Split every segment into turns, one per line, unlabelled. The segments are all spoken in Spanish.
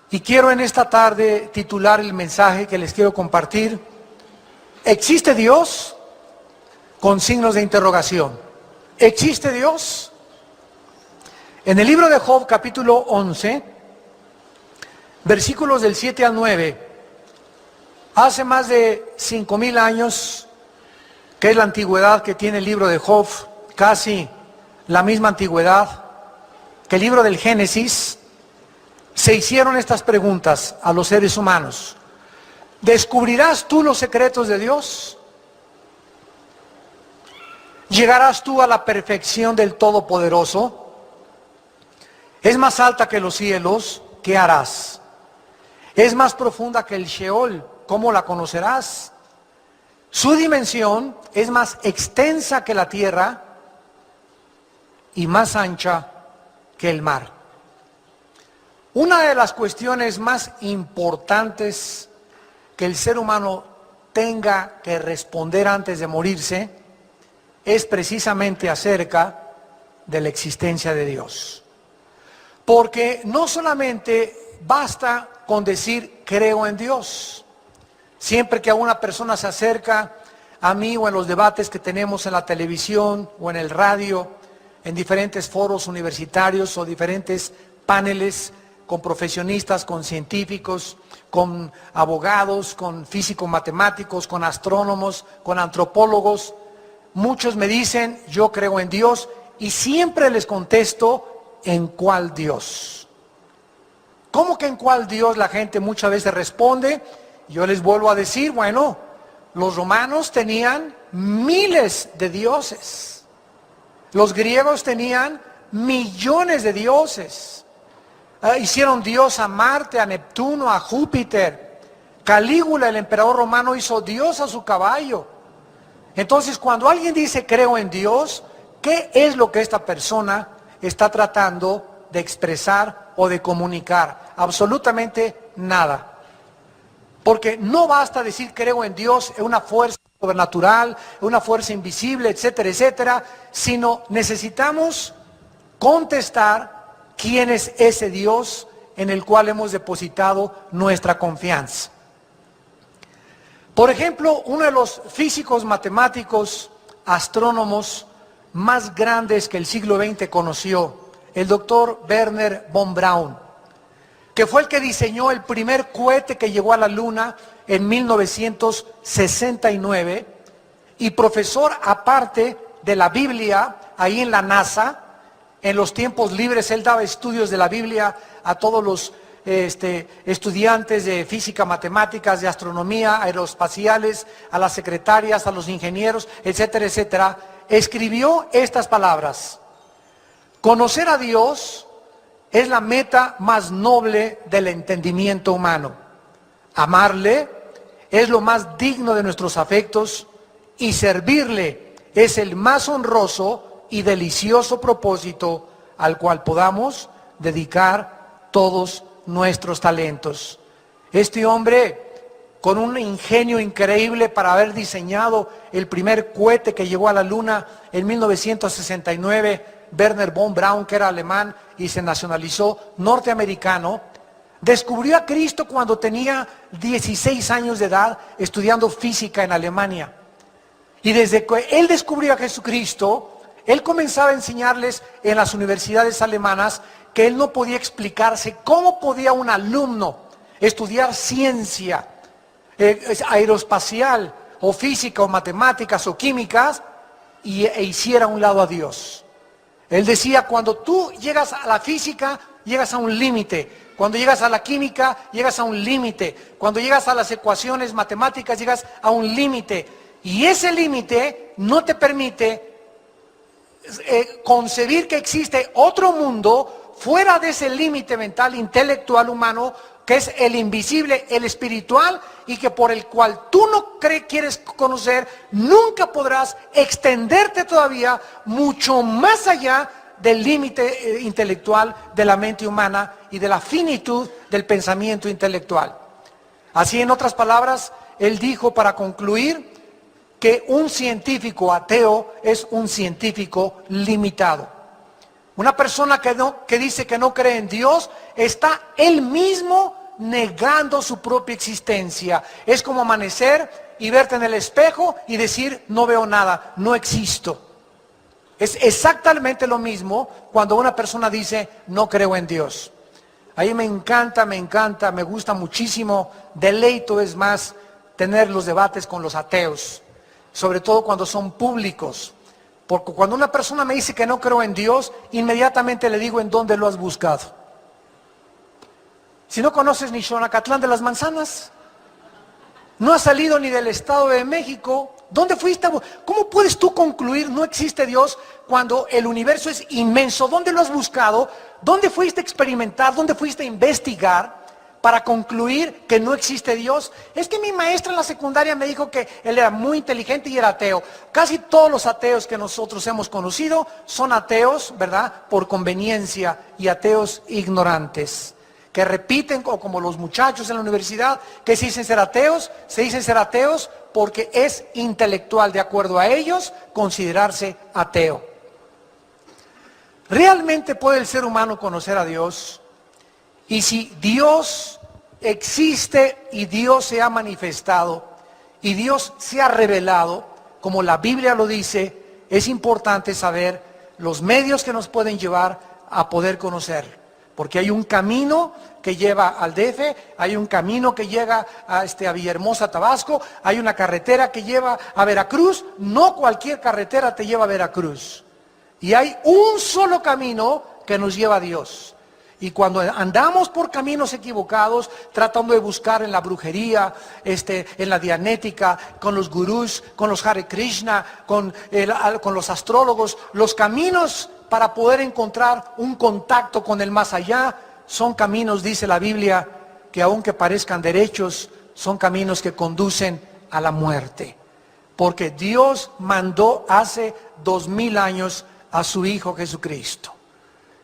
Y quiero en esta tarde titular el mensaje que les quiero compartir: ¿existe Dios? Con signos de interrogación. ¿Existe Dios? En el libro de Job, capítulo 11, versículos del 7 al 9, hace más de 5,000 años, que es la antigüedad que tiene el libro de Job, casi la misma antigüedad que el libro del Génesis, se hicieron estas preguntas a los seres humanos. ¿Descubrirás tú los secretos de Dios? ¿Llegarás tú a la perfección del Todopoderoso? ¿Es más alta que los cielos? ¿Qué harás? ¿Es más profunda que el Sheol? ¿Cómo la conocerás? Su dimensión es más extensa que la tierra y más ancha que el mar. Una de las cuestiones más importantes que el ser humano tenga que responder antes de morirse es precisamente acerca de la existencia de Dios. Porque no solamente basta con decir creo en Dios. Siempre que una persona se acerca a mí o en los debates que tenemos en la televisión o en el radio, en diferentes foros universitarios o diferentes paneles con profesionistas, con científicos, con abogados, con físicos matemáticos, con astrónomos, con antropólogos, muchos me dicen, yo creo en Dios, y siempre les contesto, ¿en cuál Dios? ¿Cómo que en cuál Dios? La gente muchas veces responde. Yo les vuelvo a decir, bueno, los romanos tenían miles de dioses. Los griegos tenían millones de dioses. Hicieron Dios a Marte, a Neptuno, a Júpiter. Calígula, el emperador romano, hizo Dios a su caballo. Entonces, cuando alguien dice creo en Dios, ¿qué es lo que esta persona está tratando de expresar o de comunicar? Absolutamente nada. Porque no basta decir creo en Dios, es una fuerza sobrenatural, una fuerza invisible, etcétera, etcétera, sino necesitamos contestar quién es ese Dios en el cual hemos depositado nuestra confianza. Por ejemplo, uno de los físicos matemáticos, astrónomos más grandes que el siglo XX conoció, el doctor Wernher von Braun, que fue el que diseñó el primer cohete que llegó a la Luna en 1969 y profesor aparte de la Biblia ahí en la NASA. En los tiempos libres él daba estudios de la Biblia a todos los estudiantes de física, matemáticas, de astronomía, aeroespaciales, a las secretarias, a los ingenieros, etcétera, etcétera. Escribió estas palabras: conocer a Dios es la meta más noble del entendimiento humano. Amarle es lo más digno de nuestros afectos y servirle es el más honroso y delicioso propósito al cual podamos dedicar todos nuestros talentos. Este hombre, con un ingenio increíble para haber diseñado el primer cohete que llegó a la Luna en 1969, Wernher von Braun, que era alemán y se nacionalizó norteamericano, descubrió a Cristo cuando tenía 16 años de edad estudiando física en Alemania. Y desde que él descubrió a Jesucristo, él comenzaba a enseñarles en las universidades alemanas que él no podía explicarse cómo podía un alumno estudiar ciencia aeroespacial o física o matemáticas o químicas e hiciera a un lado a Dios. Él decía, cuando tú llegas a la física, llegas a un límite. Cuando llegas a la química, llegas a un límite. Cuando llegas a las ecuaciones matemáticas, llegas a un límite. Y ese límite no te permite concebir que existe otro mundo fuera de ese límite mental, intelectual, humano, que es el invisible, el espiritual, y que por el cual tú no quieres conocer, nunca podrás extenderte todavía mucho más allá del límite intelectual de la mente humana y de la finitud del pensamiento intelectual. Así, en otras palabras, él dijo, para concluir, que un científico ateo es un científico limitado. Una persona que dice que no cree en Dios está él mismo negando su propia existencia. Es como amanecer y verte en el espejo y decir, no veo nada, no existo. Es exactamente lo mismo cuando una persona dice, no creo en Dios. Ahí me encanta, me gusta muchísimo, deleito es más tener los debates con los ateos, sobre todo cuando son públicos. Porque cuando una persona me dice que no creo en Dios, inmediatamente le digo en dónde lo has buscado. Si no conoces ni Xonacatlán de las Manzanas, no has salido ni del Estado de México, ¿dónde fuiste? ¿Cómo puedes tú concluir no existe Dios cuando el universo es inmenso? ¿Dónde lo has buscado? ¿Dónde fuiste a experimentar? ¿Dónde fuiste a investigar para concluir que no existe Dios? Es que mi maestra en la secundaria me dijo que él era muy inteligente y era ateo. Casi todos los ateos que nosotros hemos conocido son ateos, ¿verdad? Por conveniencia, y ateos ignorantes, que repiten, o como los muchachos en la universidad, que se dicen ser ateos porque es intelectual, de acuerdo a ellos, considerarse ateo. ¿Realmente puede el ser humano conocer a Dios? Y si Dios existe y Dios se ha manifestado y Dios se ha revelado, como la Biblia lo dice, es importante saber los medios que nos pueden llevar a poder conocerlo. Porque hay un camino que lleva al DF, hay un camino que llega a Villahermosa, Tabasco, hay una carretera que lleva a Veracruz. No cualquier carretera te lleva a Veracruz. Y hay un solo camino que nos lleva a Dios. Y cuando andamos por caminos equivocados, tratando de buscar en la brujería, en la dianética, con los gurús, con los Hare Krishna, con los astrólogos, los caminos para poder encontrar un contacto con el más allá, son caminos, dice la Biblia, que aunque parezcan derechos, son caminos que conducen a la muerte. Porque Dios mandó hace 2000 años a su Hijo Jesucristo.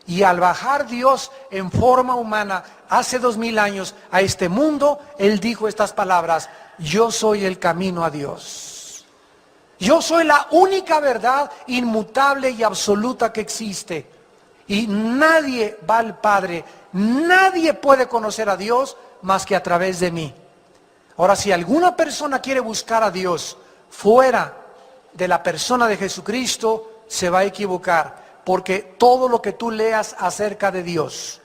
Y al bajar Dios en forma humana hace 2000 años a este mundo, Él dijo estas palabras: yo soy el camino a Dios. Yo soy la única verdad inmutable y absoluta que existe. Y nadie va al Padre, nadie puede conocer a Dios más que a través de mí. Ahora, si alguna persona quiere buscar a Dios fuera de la persona de Jesucristo, se va a equivocar. Porque todo lo que tú leas acerca de Dios,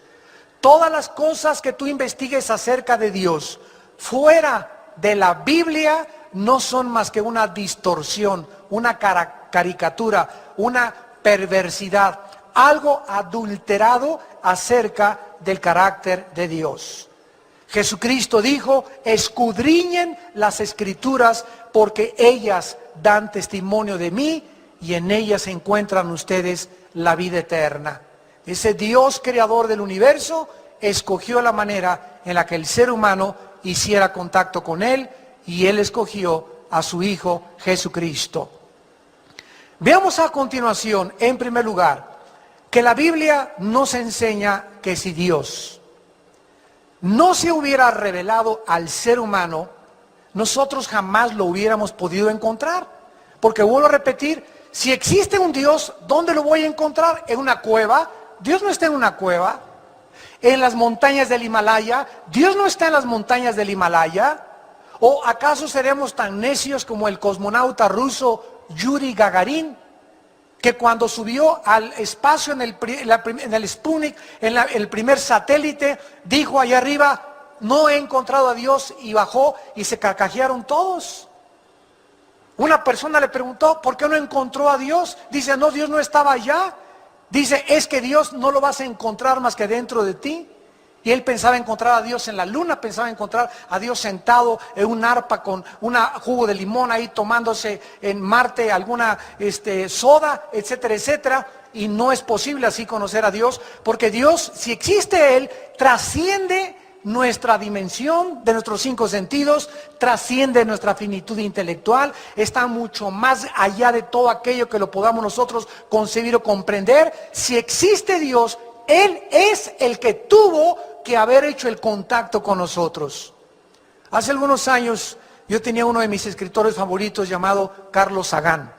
todas las cosas que tú investigues acerca de Dios, fuera de la Biblia, no son más que una distorsión, una caricatura, una perversidad, algo adulterado acerca del carácter de Dios. Jesucristo dijo: escudriñen las Escrituras porque ellas dan testimonio de mí y en ellas se encuentran ustedes la vida eterna. Ese Dios creador del universo escogió la manera en la que el ser humano hiciera contacto con Él, y Él escogió a su Hijo Jesucristo. Veamos a continuación, en primer lugar, que la Biblia nos enseña que si Dios no se hubiera revelado al ser humano, nosotros jamás lo hubiéramos podido encontrar. Porque vuelvo a repetir, si existe un Dios, ¿dónde lo voy a encontrar? ¿En una cueva? Dios no está en una cueva. ¿En las montañas del Himalaya? Dios no está en las montañas del Himalaya. ¿O acaso seremos tan necios como el cosmonauta ruso Yuri Gagarin, que cuando subió al espacio en el Sputnik, el primer satélite, dijo allá arriba: no he encontrado a Dios, y bajó y se carcajearon todos? Una persona le preguntó: ¿por qué no encontró a Dios? Dice: no, Dios no estaba allá. Dice: es que Dios no lo vas a encontrar más que dentro de ti. Y él pensaba encontrar a Dios en la luna, pensaba encontrar a Dios sentado en un arpa con un jugo de limón ahí tomándose en Marte alguna soda, etcétera, etcétera. Y no es posible así conocer a Dios, porque Dios, si existe Él, trasciende nuestra dimensión de nuestros 5 sentidos, trasciende nuestra finitud intelectual, está mucho más allá de todo aquello que lo podamos nosotros concebir o comprender. Si existe Dios, Él es el que tuvo que haber hecho el contacto con nosotros. Hace algunos años yo tenía uno de mis escritores favoritos llamado Carlos Sagan.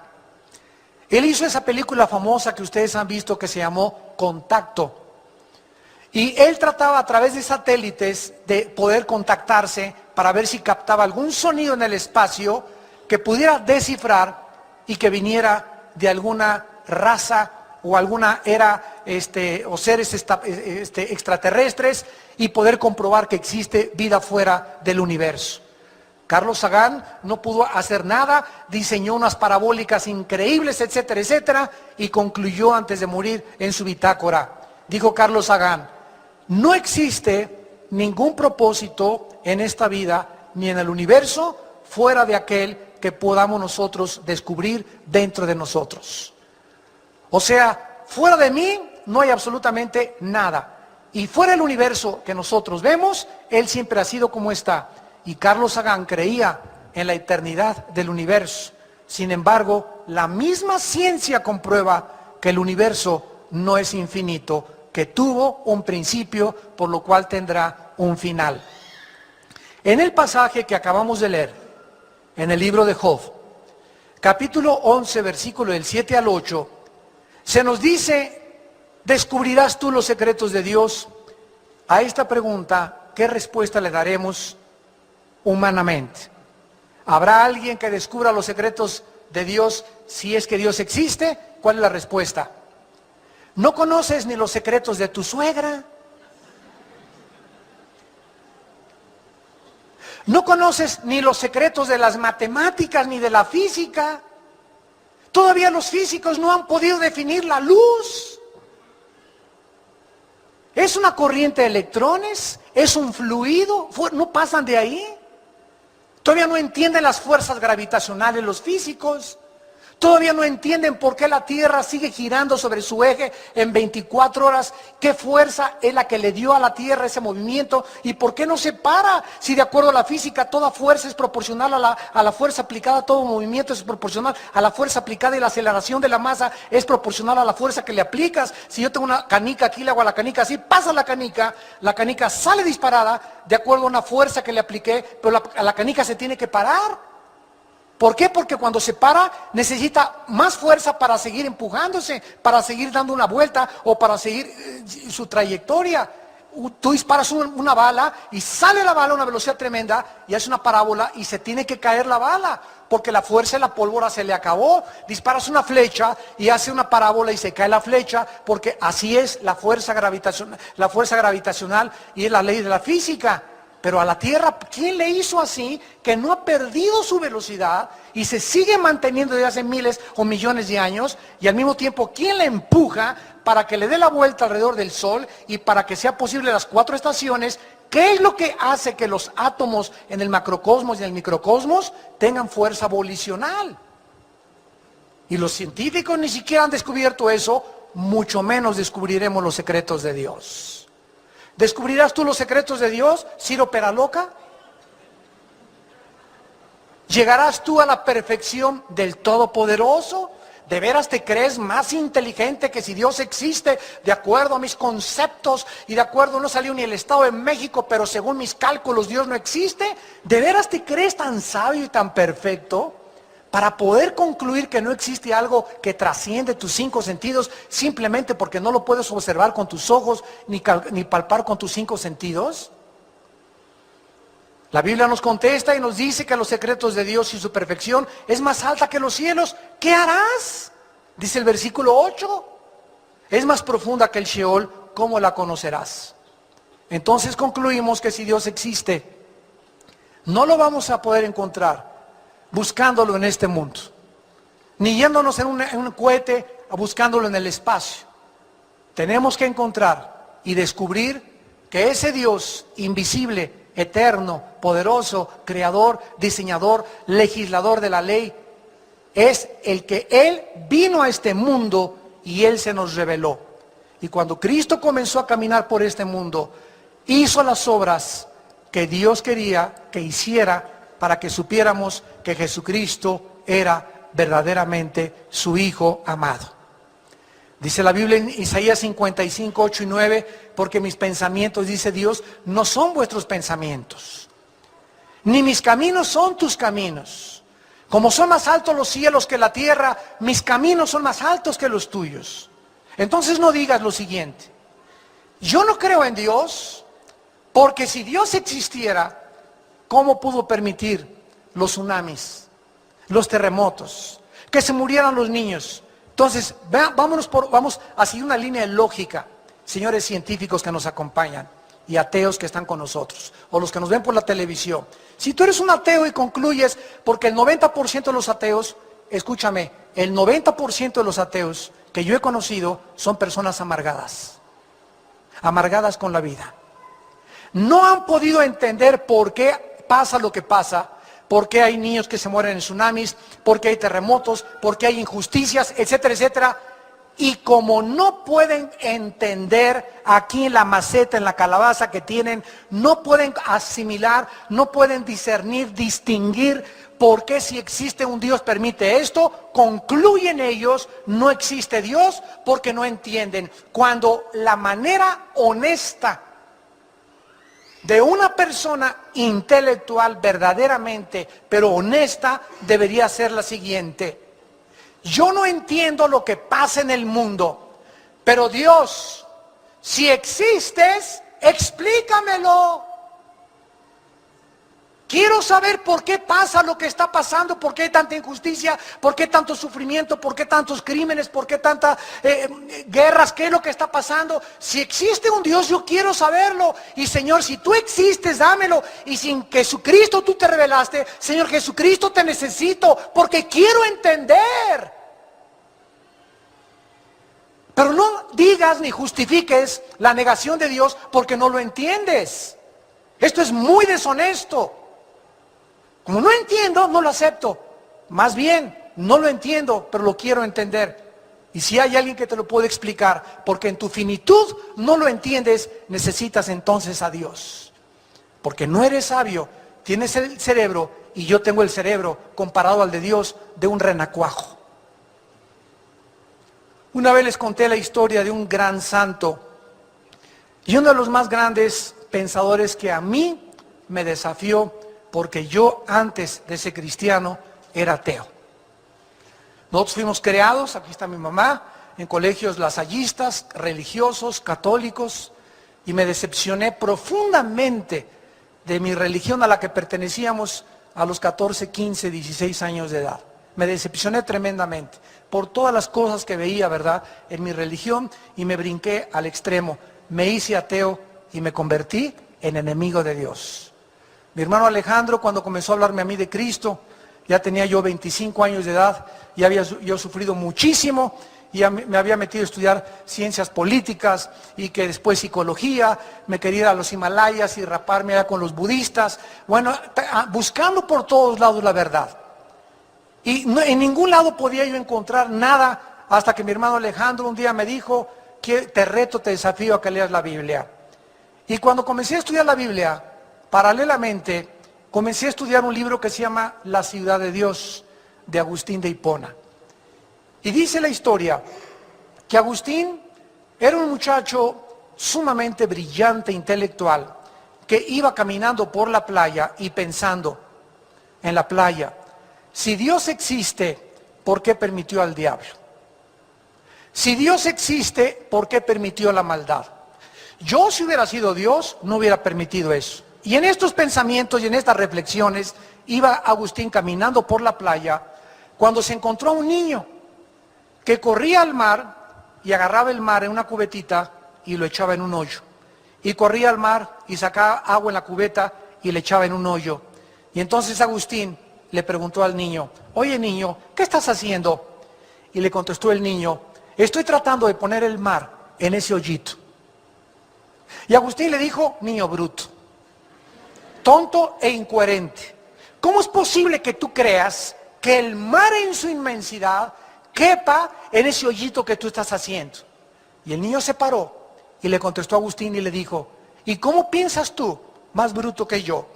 Él hizo esa película famosa que ustedes han visto que se llamó Contacto. Y él trataba a través de satélites de poder contactarse para ver si captaba algún sonido en el espacio que pudiera descifrar y que viniera de alguna raza o alguna era o seres extraterrestres, y poder comprobar que existe vida fuera del universo. Carlos Sagan no pudo hacer nada, diseñó unas parabólicas increíbles, etcétera, etcétera, y concluyó antes de morir en su bitácora. Dijo Carlos Sagan: no existe ningún propósito en esta vida ni en el universo fuera de aquel que podamos nosotros descubrir dentro de nosotros. O sea, fuera de mí no hay absolutamente nada. Y fuera del universo que nosotros vemos, Él siempre ha sido como está. Y Carlos Sagan creía en la eternidad del universo. Sin embargo, la misma ciencia comprueba que el universo no es infinito, que tuvo un principio, por lo cual tendrá un final. En el pasaje que acabamos de leer, en el libro de Job, capítulo 11, versículo del 7 al 8, se nos dice: ¿descubrirás tú los secretos de Dios? A esta pregunta, ¿qué respuesta le daremos humanamente? ¿Habrá alguien que descubra los secretos de Dios si es que Dios existe? ¿Cuál es la respuesta? ¿No conoces ni los secretos de tu suegra? ¿No conoces ni los secretos de las matemáticas ni de la física? Todavía los físicos no han podido definir la luz. ¿Es una corriente de electrones? ¿Es un fluido? ¿No pasan de ahí? Todavía no entienden las fuerzas gravitacionales los físicos. Todavía no entienden por qué la Tierra sigue girando sobre su eje en 24 horas. ¿Qué fuerza es la que le dio a la Tierra ese movimiento? ¿Y por qué no se para? Si de acuerdo a la física toda fuerza es proporcional a la fuerza aplicada, todo movimiento es proporcional a la fuerza aplicada, y la aceleración de la masa es proporcional a la fuerza que le aplicas. Si yo tengo una canica aquí, le hago a la canica así, pasa la canica sale disparada de acuerdo a una fuerza que le apliqué, pero la canica se tiene que parar. ¿Por qué? Porque cuando se para necesita más fuerza para seguir empujándose, para seguir dando una vuelta o para seguir su trayectoria. Tú disparas una bala y sale la bala a una velocidad tremenda y hace una parábola y se tiene que caer la bala porque la fuerza de la pólvora se le acabó. Disparas una flecha y hace una parábola y se cae la flecha porque así es la fuerza gravitacional y es la ley de la física. Pero a la Tierra, ¿quién le hizo así que no ha perdido su velocidad y se sigue manteniendo desde hace miles o millones de años? Y al mismo tiempo, ¿quién le empuja para que le dé la vuelta alrededor del Sol y para que sea posible las 4 estaciones? ¿Qué es lo que hace que los átomos en el macrocosmos y en el microcosmos tengan fuerza volicional? Y los científicos ni siquiera han descubierto eso, mucho menos descubriremos los secretos de Dios. ¿Descubrirás tú los secretos de Dios, Ciro Peraloca? ¿Llegarás tú a la perfección del Todopoderoso? ¿De veras te crees más inteligente que si Dios existe de acuerdo a mis conceptos y de acuerdo, no salió ni el Estado de México, pero según mis cálculos Dios no existe? ¿De veras te crees tan sabio y tan perfecto para poder concluir que no existe algo que trasciende tus 5 sentidos simplemente porque no lo puedes observar con tus ojos ni palpar con tus 5 sentidos? La Biblia nos contesta y nos dice que los secretos de Dios y su perfección es más alta que los cielos. ¿Qué harás? Dice el versículo 8. Es más profunda que el Sheol, ¿cómo la conocerás? Entonces concluimos que si Dios existe, no lo vamos a poder encontrar buscándolo en este mundo, ni yéndonos en un cohete buscándolo en el espacio. Tenemos que encontrar y descubrir que ese Dios invisible, eterno, poderoso, creador, diseñador, legislador de la ley, es el que Él vino a este mundo y Él se nos reveló. Y cuando Cristo comenzó a caminar por este mundo, hizo las obras que Dios quería que hiciera para que supiéramos que Jesucristo era verdaderamente su Hijo amado. Dice la Biblia en Isaías 55, 8 y 9, porque mis pensamientos, dice Dios, no son vuestros pensamientos, ni mis caminos son tus caminos. Como son más altos los cielos que la tierra, mis caminos son más altos que los tuyos. Entonces no digas lo siguiente: Yo no creo en Dios, porque si Dios existiera, ¿cómo pudo permitir los tsunamis, los terremotos, que se murieran los niños? Entonces, vamos a seguir una línea de lógica, señores científicos que nos acompañan y ateos que están con nosotros, o los que nos ven por la televisión. Si tú eres un ateo y concluyes, porque el 90% de los ateos, escúchame, el 90% de los ateos que yo he conocido son personas amargadas con la vida. No han podido entender por qué pasa lo que pasa, por qué hay niños que se mueren en tsunamis, por qué hay terremotos, por qué hay injusticias, etcétera, etcétera. Y como no pueden entender aquí en la maceta, en la calabaza que tienen, no pueden asimilar, no pueden discernir, distinguir por qué si existe un Dios permite esto, concluyen ellos, no existe Dios porque no entienden. Cuando la manera honesta de una persona intelectual verdaderamente, pero honesta, debería ser la siguiente: yo no entiendo lo que pasa en el mundo, pero Dios, si existes, explícamelo. Quiero saber por qué pasa lo que está pasando, por qué hay tanta injusticia, por qué tanto sufrimiento, por qué tantos crímenes, por qué tantas guerras, qué es lo que está pasando. Si existe un Dios, yo quiero saberlo. Y Señor, si tú existes, dámelo. Y sin Jesucristo tú te revelaste, Señor Jesucristo, te necesito porque quiero entender. Pero no digas ni justifiques la negación de Dios porque no lo entiendes. Esto es muy deshonesto. Como no entiendo, no lo acepto. Más bien, no lo entiendo, pero lo quiero entender. Y si hay alguien que te lo puede explicar, porque en tu finitud no lo entiendes, necesitas entonces a Dios. Porque no eres sabio, tienes el cerebro, y yo tengo el cerebro comparado al de Dios de un renacuajo. Una vez les conté la historia de un gran santo, y uno de los más grandes pensadores que a mí me desafió, porque yo antes de ser cristiano era ateo. Nosotros fuimos creados, aquí está mi mamá, en colegios lasallistas, religiosos, católicos, y me decepcioné profundamente de mi religión a la que pertenecíamos a los 14, 15, 16 años de edad. Me decepcioné tremendamente por todas las cosas que veía, ¿verdad?, en mi religión, y me brinqué al extremo. Me hice ateo y me convertí en enemigo de Dios. Mi hermano Alejandro, cuando comenzó a hablarme a mí de Cristo, ya tenía yo 25 años de edad, y había yo sufrido muchísimo, y me había metido a estudiar ciencias políticas, y que después psicología, me quería ir a los Himalayas y raparme allá con los budistas, bueno, buscando por todos lados la verdad. Y no, en ningún lado podía yo encontrar nada, hasta que mi hermano Alejandro un día me dijo: que te reto, te desafío a que leas la Biblia. Y cuando comencé a estudiar la Biblia, paralelamente, comencé a estudiar un libro que se llama La Ciudad de Dios, de Agustín de Hipona. Y dice la historia que Agustín era un muchacho sumamente brillante, intelectual, que iba caminando por la playa y pensando en la playa: si Dios existe, ¿por qué permitió al diablo? Si Dios existe, ¿por qué permitió la maldad? Yo, si hubiera sido Dios, no hubiera permitido eso. Y en estos pensamientos y en estas reflexiones iba Agustín caminando por la playa, cuando se encontró a un niño que corría al mar y agarraba el mar en una cubetita y lo echaba en un hoyo. Y corría al mar y sacaba agua en la cubeta y le echaba en un hoyo. Y entonces Agustín le preguntó al niño: oye niño, ¿qué estás haciendo? Y le contestó el niño: estoy tratando de poner el mar en ese hoyito. Y Agustín le dijo: niño bruto, tonto e incoherente, ¿cómo es posible que tú creas que el mar en su inmensidad quepa en ese hoyito que tú estás haciendo? Y el niño se paró y le contestó a Agustín y le dijo: ¿y cómo piensas tú, más bruto que yo,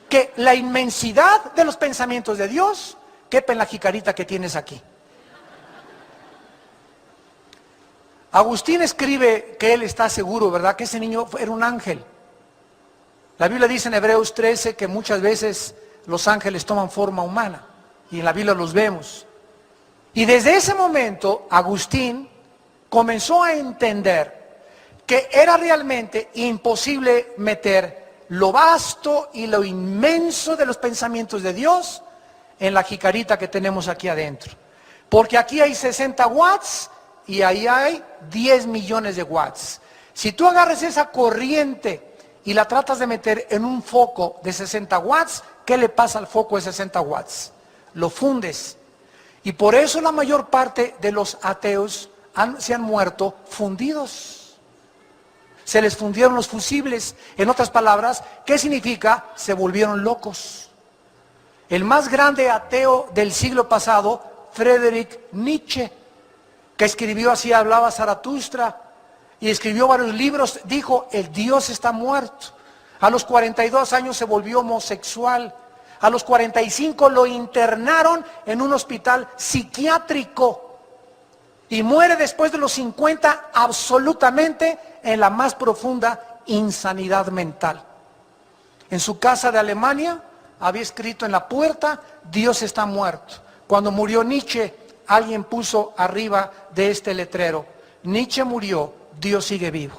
que la inmensidad de los pensamientos de Dios quepa en la jicarita que tienes aquí? Agustín escribe que él está seguro, ¿verdad?, que ese niño era un ángel. La Biblia dice en Hebreos 13 que muchas veces los ángeles toman forma humana, y en la Biblia los vemos. Y desde ese momento Agustín comenzó a entender que era realmente imposible meter lo vasto y lo inmenso de los pensamientos de Dios en la jicarita que tenemos aquí adentro. Porque aquí hay 60 watts y ahí hay 10 millones de watts. Si tú agarras esa corriente y la tratas de meter en un foco de 60 watts, ¿qué le pasa al foco de 60 watts? Lo fundes. Y por eso la mayor parte de los ateos se han muerto fundidos. Se les fundieron los fusibles. En otras palabras, ¿qué significa? Se volvieron locos. El más grande ateo del siglo pasado, Friedrich Nietzsche, que escribió Así hablaba Zaratustra, y escribió varios libros, dijo, el Dios está muerto. A los 42 años se volvió homosexual. A los 45 lo internaron en un hospital psiquiátrico. Y muere después de los 50 absolutamente en la más profunda insanidad mental. En su casa de Alemania había escrito en la puerta, Dios está muerto. Cuando murió Nietzsche, alguien puso arriba de este letrero, Nietzsche murió, Dios sigue vivo.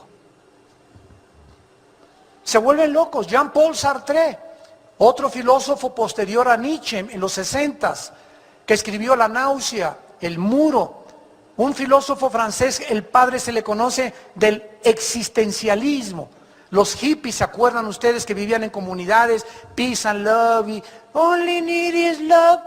Se vuelven locos. Jean-Paul Sartre, otro filósofo posterior a Nietzsche en los 60s, que escribió La náusea, El muro. Un filósofo francés, el padre se le conoce del existencialismo. Los hippies, ¿se acuerdan ustedes que vivían en comunidades? Peace and love, y only need is love.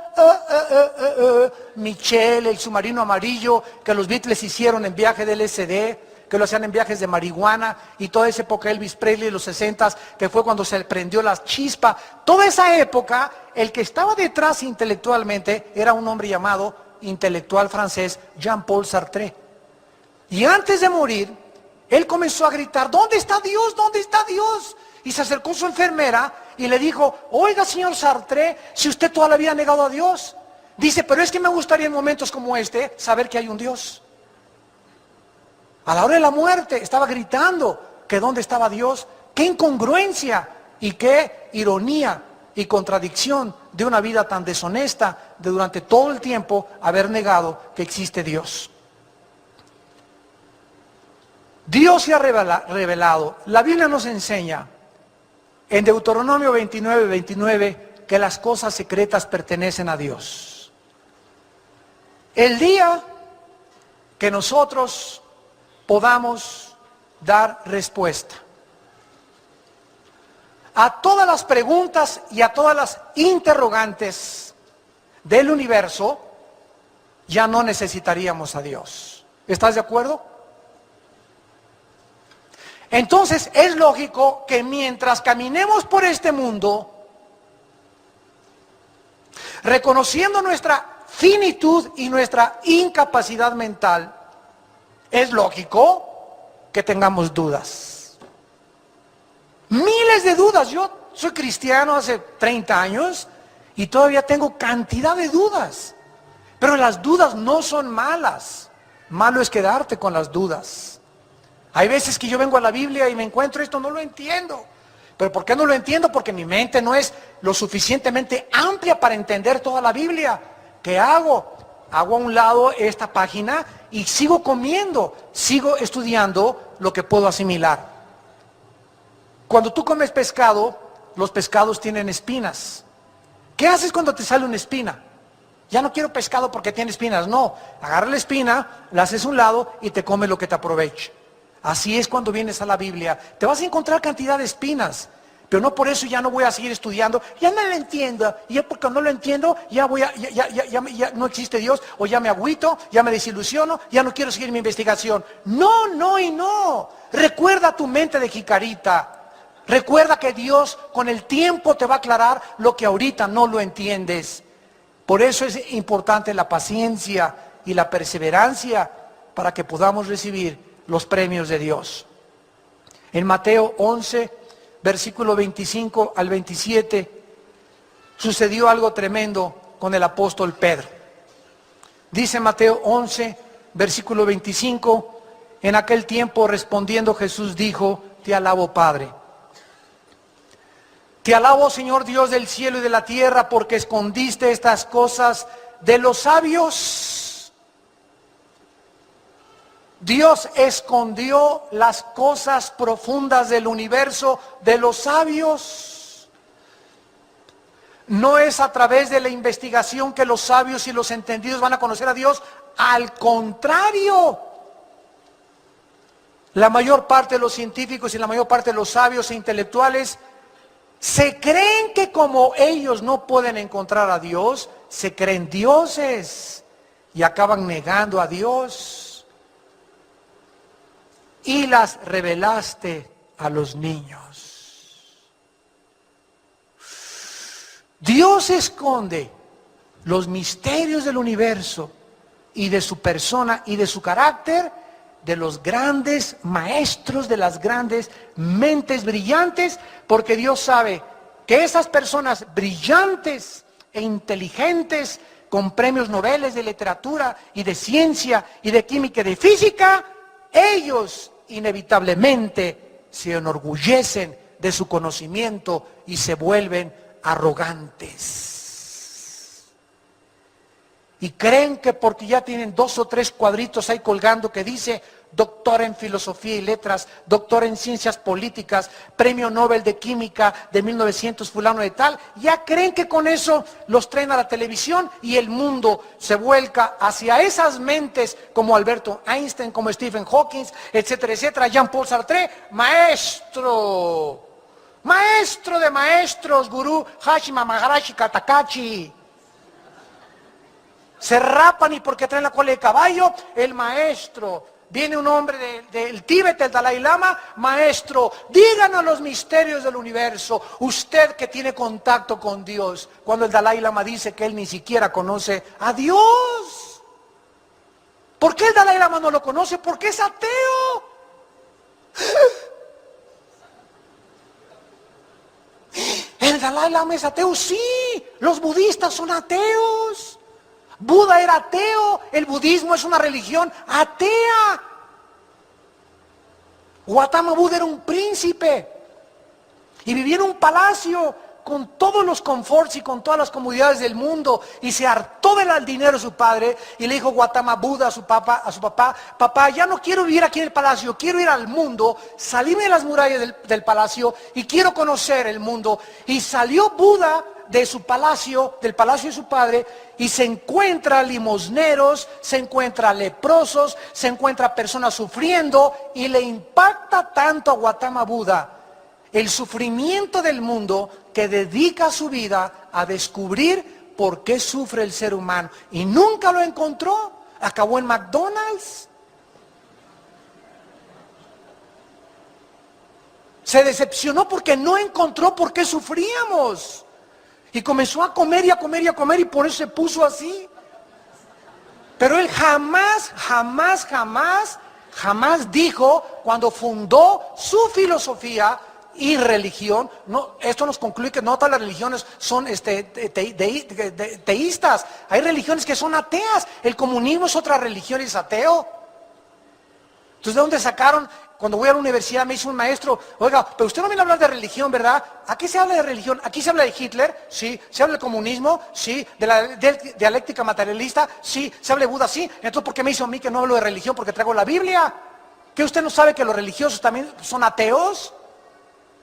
Michelle, el submarino amarillo, que los Beatles hicieron en viaje de LSD, que lo hacían en viajes de marihuana, y toda esa época Elvis Presley, los 60s, que fue cuando se prendió la chispa. Toda esa época, el que estaba detrás intelectualmente era un hombre llamado intelectual francés, Jean-Paul Sartre. Y antes de morir, él comenzó a gritar, ¿dónde está Dios? ¿Dónde está Dios? Y se acercó su enfermera y le dijo, oiga señor Sartre, si usted toda la vida ha negado a Dios. Dice, pero es que me gustaría en momentos como este saber que hay un Dios. A la hora de la muerte estaba gritando que dónde estaba Dios. Qué incongruencia y qué ironía y contradicción de una vida tan deshonesta de durante todo el tiempo haber negado que existe Dios. Dios se ha revelado. La Biblia nos enseña en Deuteronomio 29 que las cosas secretas pertenecen a Dios. El día que nosotros podamos dar respuesta a todas las preguntas y a todas las interrogantes del universo, ya no necesitaríamos a Dios. ¿Estás de acuerdo? Entonces es lógico que mientras caminemos por este mundo, reconociendo nuestra finitud y nuestra incapacidad mental, es lógico que tengamos dudas. Miles de dudas. Yo soy cristiano hace 30 años y todavía tengo cantidad de dudas. Pero las dudas no son malas. Malo es quedarte con las dudas. Hay veces que yo vengo a la Biblia y me encuentro esto, no lo entiendo. ¿Pero por qué no lo entiendo? Porque mi mente no es lo suficientemente amplia para entender toda la Biblia. ¿Qué hago? Hago a un lado esta página y sigo comiendo, sigo estudiando lo que puedo asimilar. Cuando tú comes pescado, los pescados tienen espinas. ¿Qué haces cuando te sale una espina? Ya no quiero pescado porque tiene espinas. No, agarra la espina, la haces a un lado y te comes lo que te aproveche. Así es cuando vienes a la Biblia. Te vas a encontrar cantidad de espinas, pero no por eso ya no voy a seguir estudiando. Ya no lo entiendo, y ya porque no lo entiendo, ya no existe Dios, o ya me agüito, ya me desilusiono, ya no quiero seguir mi investigación. No, no y no. Recuerda tu mente de jicarita. Recuerda que Dios con el tiempo te va a aclarar lo que ahorita no lo entiendes. Por eso es importante la paciencia y la perseverancia para que podamos recibir los premios de Dios. En Mateo 11, versículo 25 al 27, sucedió algo tremendo con el apóstol Pedro. Dice Mateo 11, versículo 25, en aquel tiempo respondiendo Jesús dijo, te alabo Padre. Te alabo, Señor Dios del cielo y de la tierra, porque escondiste estas cosas de los sabios Dios escondió las cosas profundas del universo de los sabios. No es a través de la investigación que los sabios y los entendidos van a conocer a Dios. Al contrario, la mayor parte de los científicos y la mayor parte de los sabios e intelectuales se creen que como ellos no pueden encontrar a Dios, se creen dioses y acaban negando a Dios. Y las revelaste a los niños. Dios esconde los misterios del universo y de su persona y de su carácter de los grandes maestros, de las grandes mentes brillantes, porque Dios sabe que esas personas brillantes e inteligentes con premios Nobel de literatura y de ciencia y de química y de física, ellos inevitablemente se enorgullecen de su conocimiento y se vuelven arrogantes. Y creen que porque ya tienen 2 o 3 cuadritos ahí colgando que dice doctor en filosofía y letras, doctor en ciencias políticas, premio Nobel de química de 1900 fulano de tal, ya creen que con eso los traen a la televisión y el mundo se vuelca hacia esas mentes como Alberto Einstein, como Stephen Hawking, etcétera, etcétera, Jean-Paul Sartre, maestro de maestros, gurú Hashima Maharashi Katakachi. Se rapan y porque traen la cola de caballo, el maestro. Viene un hombre del Tíbet, el Dalai Lama, maestro, díganos los misterios del universo, usted que tiene contacto con Dios, cuando el Dalai Lama dice que él ni siquiera conoce a Dios. ¿Por qué el Dalai Lama no lo conoce? Porque es ateo. El Dalai Lama es ateo, sí, los budistas son ateos. Buda era ateo, el budismo es una religión atea. Gautama Buda era un príncipe y vivía en un palacio con todos los conforts y con todas las comodidades del mundo y se hartó del dinero de su padre y le dijo Gautama Buda a su papá, papá, ya no quiero vivir aquí en el palacio, quiero ir al mundo, salirme de las murallas del palacio y quiero conocer el mundo. Y salió Buda de su palacio, del palacio de su padre, y se encuentra limosneros, se encuentra leprosos, se encuentra personas sufriendo, y le impacta tanto a Gautama Buda el sufrimiento del mundo que dedica su vida a descubrir por qué sufre el ser humano. Y nunca lo encontró, acabó en McDonald's. Se decepcionó porque no encontró por qué sufríamos. Y comenzó a comer y a comer y a comer y por eso se puso así. Pero él jamás dijo, cuando fundó su filosofía y religión, no, esto nos concluye que no todas las religiones son teístas. Hay religiones que son ateas. El comunismo es otra religión y es ateo. Entonces, ¿de dónde sacaron? Cuando voy a la universidad me dice un maestro, oiga, pero usted no viene a hablar de religión, ¿verdad? ¿A qué se habla de religión? ¿Aquí se habla de Hitler? Sí. ¿Se habla del comunismo? Sí. ¿De la dialéctica materialista? Sí. ¿Se habla de Buda? Sí. Entonces, ¿por qué me dice a mí que no hablo de religión? Porque traigo la Biblia. ¿Que usted no sabe que los religiosos también son ateos?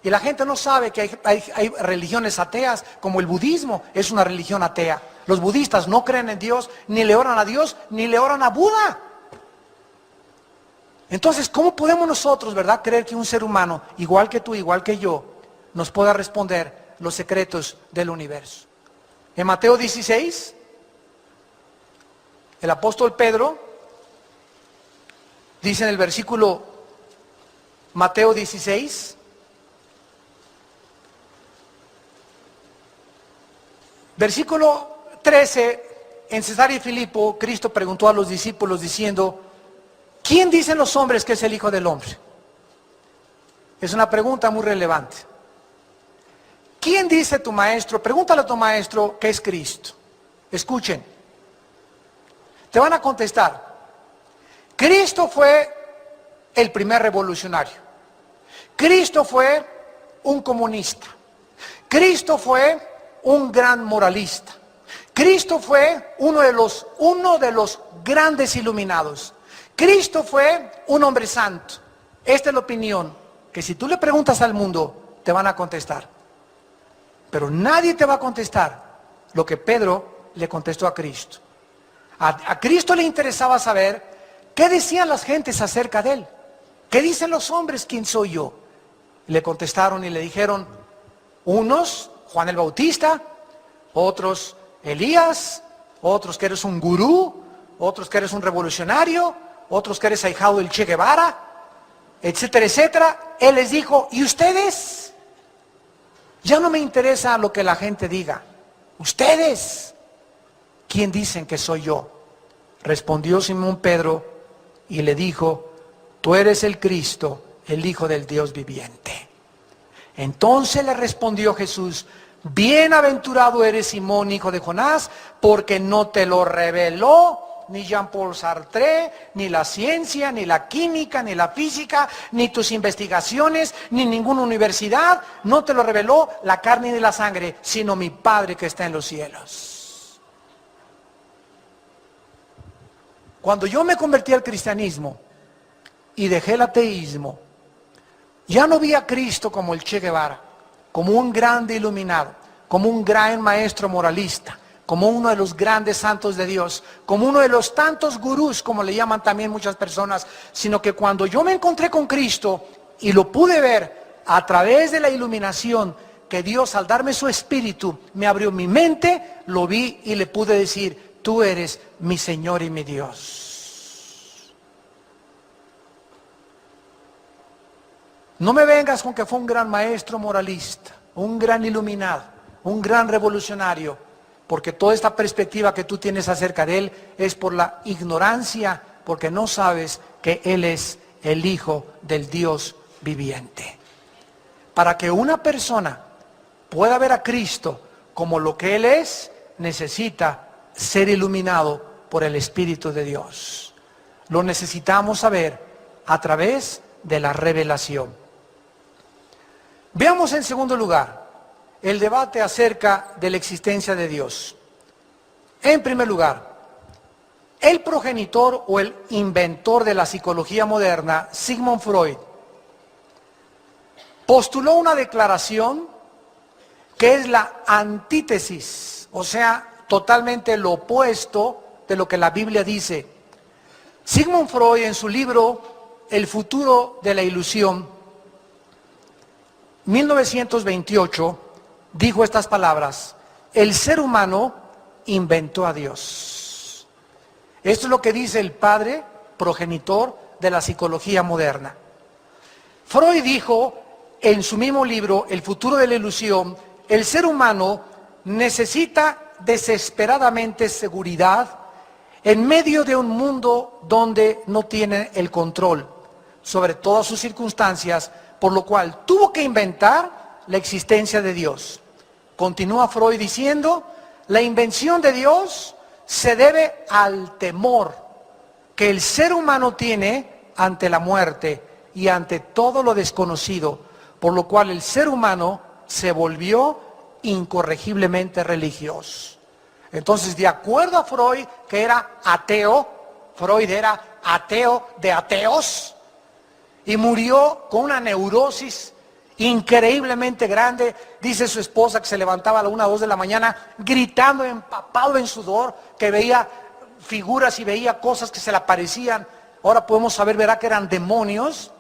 Y la gente no sabe que hay religiones ateas, como el budismo es una religión atea. Los budistas no creen en Dios, ni le oran a Dios, ni le oran a Buda. Entonces, ¿cómo podemos nosotros, verdad, creer que un ser humano, igual que tú, igual que yo, nos pueda responder los secretos del universo? En Mateo 16, el apóstol Pedro dice en el versículo Mateo 16, versículo 13, en Cesarea de Filipo, Cristo preguntó a los discípulos diciendo, ¿quién dicen los hombres que es el Hijo del Hombre? Es una pregunta muy relevante. ¿Quién dice tu maestro? Pregúntale a tu maestro qué es Cristo. Escuchen. Te van a contestar. Cristo fue el primer revolucionario. Cristo fue un comunista. Cristo fue un gran moralista. Cristo fue uno de los grandes iluminados. Cristo fue un hombre santo. Esta es la opinión que si tú le preguntas al mundo, te van a contestar. Pero nadie te va a contestar lo que Pedro le contestó a Cristo. A Cristo le interesaba saber qué decían las gentes acerca de él. ¿Qué dicen los hombres? ¿Quién soy yo? Le contestaron y le dijeron, unos, Juan el Bautista, otros, Elías, otros que eres un gurú, otros que eres un revolucionario, otros que eres ahijado del Che Guevara, etcétera, etcétera. Él les dijo, ¿y ustedes? Ya no me interesa lo que la gente diga. ¿Ustedes? ¿Quién dicen que soy yo? Respondió Simón Pedro y le dijo, tú eres el Cristo, el Hijo del Dios viviente. Entonces le respondió Jesús, bienaventurado eres Simón, hijo de Jonás, porque no te lo reveló ni Jean-Paul Sartre, ni la ciencia, ni la química, ni la física, ni tus investigaciones, ni ninguna universidad, no te lo reveló la carne ni la sangre, sino mi Padre que está en los cielos. Cuando yo me convertí al cristianismo y dejé el ateísmo, ya no vi a Cristo como el Che Guevara, como un grande iluminado, como un gran maestro moralista, como uno de los grandes santos de Dios, como uno de los tantos gurús, como le llaman también muchas personas, sino que cuando yo me encontré con Cristo y lo pude ver a través de la iluminación que Dios al darme su espíritu me abrió mi mente, lo vi y le pude decir, tú eres mi Señor y mi Dios. No me vengas con que fue un gran maestro moralista, un gran iluminado, un gran revolucionario, porque toda esta perspectiva que tú tienes acerca de él es por la ignorancia, porque no sabes que él es el Hijo del Dios viviente. Para que una persona pueda ver a Cristo como lo que él es, necesita ser iluminado por el Espíritu de Dios. Lo necesitamos saber a través de la revelación. Veamos en segundo lugar el debate acerca de la existencia de Dios. En primer lugar, el progenitor o el inventor de la psicología moderna, Sigmund Freud, postuló una declaración que es la antítesis, o sea, totalmente lo opuesto de lo que la Biblia dice. Sigmund Freud, en su libro El futuro de la ilusión, 1928, dijo estas palabras: el ser humano inventó a Dios. Esto es lo que dice el padre progenitor de la psicología moderna. Freud dijo en su mismo libro, El futuro de la ilusión, el ser humano necesita desesperadamente seguridad en medio de un mundo donde no tiene el control sobre todas sus circunstancias, por lo cual tuvo que inventar la existencia de Dios. Continúa Freud diciendo, la invención de Dios se debe al temor que el ser humano tiene ante la muerte y ante todo lo desconocido, por lo cual el ser humano se volvió incorregiblemente religioso. Entonces, de acuerdo a Freud, que era ateo, Freud era ateo de ateos, y murió con una neurosis increíblemente grande. Dice su esposa que se levantaba a la 1 o 2 de la mañana gritando, empapado en sudor, que veía figuras y veía cosas que se le aparecían. Ahora podemos saber, verá que eran demonios.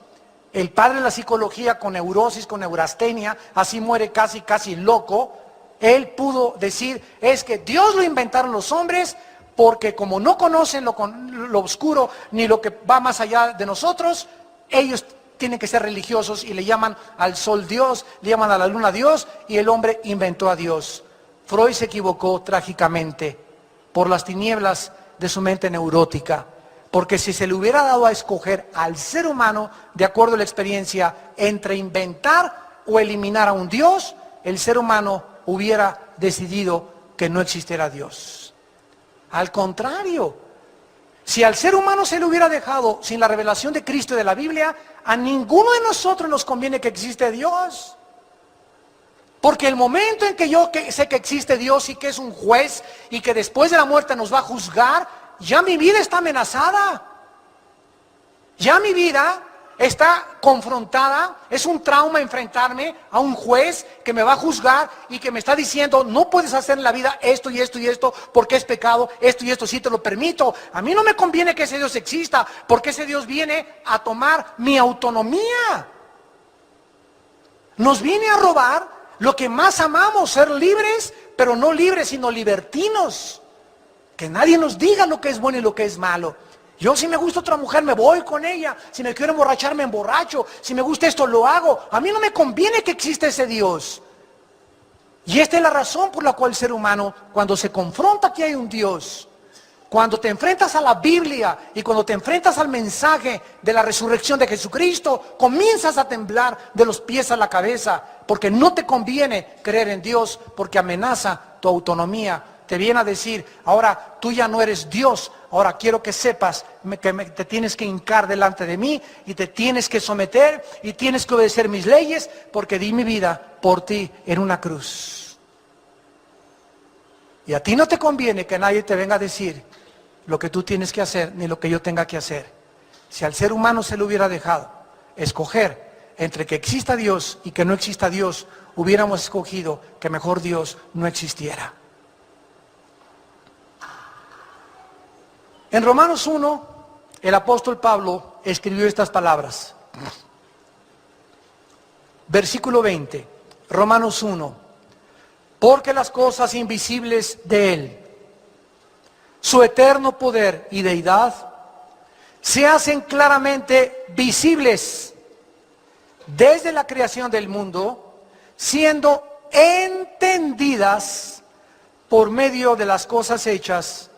El padre de la psicología con neurosis, con neurastenia, así muere casi loco. Él pudo decir, es que Dios lo inventaron los hombres, porque como no conocen lo oscuro ni lo que va más allá de nosotros, ellos tienen que ser religiosos y le llaman al sol Dios, le llaman a la luna Dios, y el hombre inventó a Dios. Freud se equivocó trágicamente por las tinieblas de su mente neurótica, porque si se le hubiera dado a escoger al ser humano, de acuerdo a la experiencia, entre inventar o eliminar a un Dios, el ser humano hubiera decidido que no existiera Dios. Al contrario, si al ser humano se le hubiera dejado sin la revelación de Cristo y de la Biblia, a ninguno de nosotros nos conviene que existe Dios. Porque el momento en que yo sé que existe Dios y que es un juez y que después de la muerte nos va a juzgar, ya mi vida está amenazada. Ya mi vida está confrontada, es un trauma enfrentarme a un juez que me va a juzgar y que me está diciendo, no puedes hacer en la vida esto y esto y esto porque es pecado, esto y esto sí te lo permito. A mí no me conviene que ese Dios exista, porque ese Dios viene a tomar mi autonomía. Nos viene a robar lo que más amamos, ser libres, pero no libres sino libertinos. Que nadie nos diga lo que es bueno y lo que es malo. Yo si me gusta otra mujer me voy con ella, si me quiero emborrachar me emborracho, si me gusta esto lo hago. A mí no me conviene que exista ese Dios. Y esta es la razón por la cual el ser humano, cuando se confronta que hay un Dios, cuando te enfrentas a la Biblia y cuando te enfrentas al mensaje de la resurrección de Jesucristo, comienzas a temblar de los pies a la cabeza, porque no te conviene creer en Dios, porque amenaza tu autonomía. Te viene a decir, ahora tú ya no eres Dios, ahora quiero que sepas que te tienes que hincar delante de mí y te tienes que someter y tienes que obedecer mis leyes porque di mi vida por ti en una cruz. Y a ti no te conviene que nadie te venga a decir lo que tú tienes que hacer ni lo que yo tenga que hacer. Si al ser humano se le hubiera dejado escoger entre que exista Dios y que no exista Dios, hubiéramos escogido que mejor Dios no existiera. En Romanos 1, el apóstol Pablo escribió estas palabras. Versículo 20, Romanos 1. Porque las cosas invisibles de Él, su eterno poder y deidad, se hacen claramente visibles desde la creación del mundo, siendo entendidas por medio de las cosas hechas,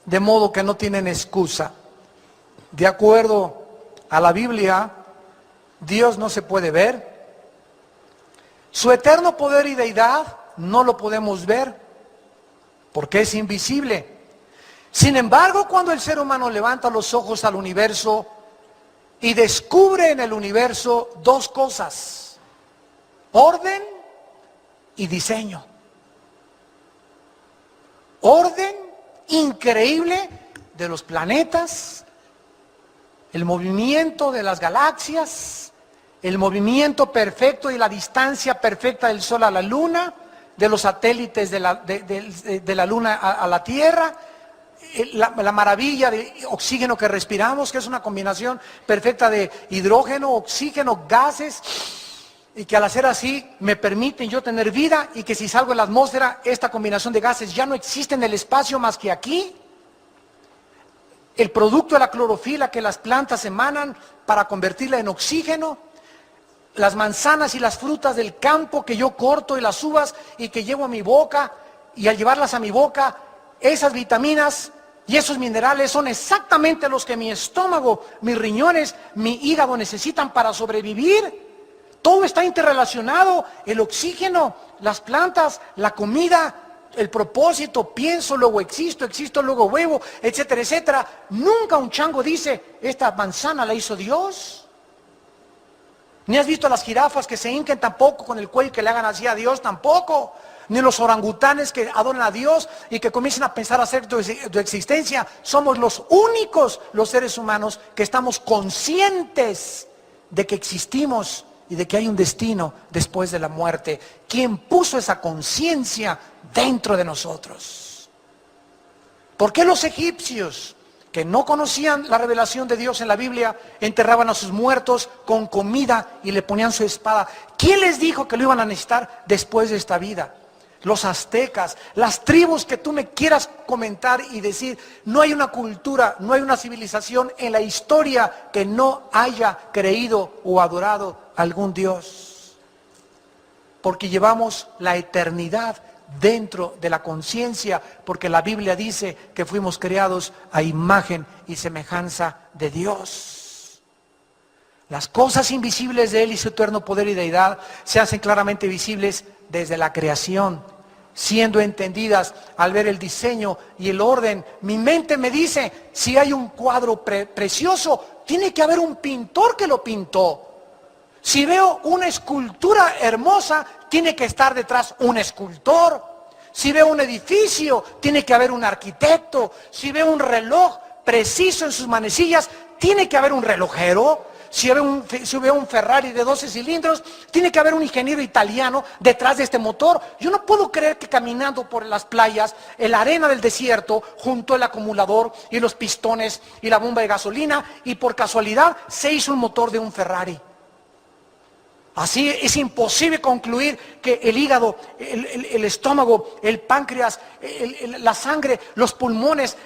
de modo que no tienen excusa. De acuerdo a la Biblia, Dios no se puede ver. Su eterno poder y deidad no lo podemos ver porque es invisible. Sin embargo, cuando el ser humano levanta los ojos al universo y descubre en el universo dos cosas: orden y diseño. Orden increíble de los planetas, el movimiento de las galaxias, el movimiento perfecto y la distancia perfecta del Sol a la Luna, de los satélites de la Luna a la Tierra, la maravilla de oxígeno que respiramos, que es una combinación perfecta de hidrógeno, oxígeno, gases, y que al hacer así me permiten yo tener vida, y que si salgo en la atmósfera, esta combinación de gases ya no existe en el espacio más que aquí. El producto de la clorofila que las plantas emanan para convertirla en oxígeno, las manzanas y las frutas del campo que yo corto y las uvas y que llevo a mi boca, y al llevarlas a mi boca, esas vitaminas y esos minerales son exactamente los que mi estómago, mis riñones, mi hígado necesitan para sobrevivir. Todo está interrelacionado: el oxígeno, las plantas, la comida, el propósito, pienso, luego existo, existo, luego vivo, etcétera, etcétera. Nunca un chango dice, esta manzana la hizo Dios. Ni has visto a las jirafas que se hinquen tampoco con el cuello, que le hagan así a Dios tampoco. Ni los orangutanes que adoran a Dios y que comiencen a pensar acerca de tu existencia. Somos los únicos, los seres humanos, que estamos conscientes de que existimos y de que hay un destino después de la muerte. ¿Quién puso esa conciencia dentro de nosotros? ¿Por qué los egipcios, que no conocían la revelación de Dios en la Biblia, enterraban a sus muertos con comida y le ponían su espada? ¿Quién les dijo que lo iban a necesitar después de esta vida? Los aztecas, las tribus que tú me quieras comentar y decir, no hay una cultura, no hay una civilización en la historia que no haya creído o adorado a algún Dios. Porque llevamos la eternidad dentro de la conciencia, porque la Biblia dice que fuimos creados a imagen y semejanza de Dios. Las cosas invisibles de Él y su eterno poder y deidad se hacen claramente visibles desde la creación, siendo entendidas al ver el diseño y el orden. Mi mente me dice, si hay un cuadro precioso, tiene que haber un pintor que lo pintó. Si veo una escultura hermosa, tiene que estar detrás un escultor. Si veo un edificio, tiene que haber un arquitecto. Si veo un reloj preciso en sus manecillas, tiene que haber un relojero. Si veo un Ferrari de 12 cilindros, tiene que haber un ingeniero italiano detrás de este motor. Yo no puedo creer que caminando por las playas, en la arena del desierto, junto al acumulador y los pistones y la bomba de gasolina, y por casualidad se hizo un motor de un Ferrari. Así es imposible concluir que el hígado, el estómago, el páncreas, la sangre, los pulmones,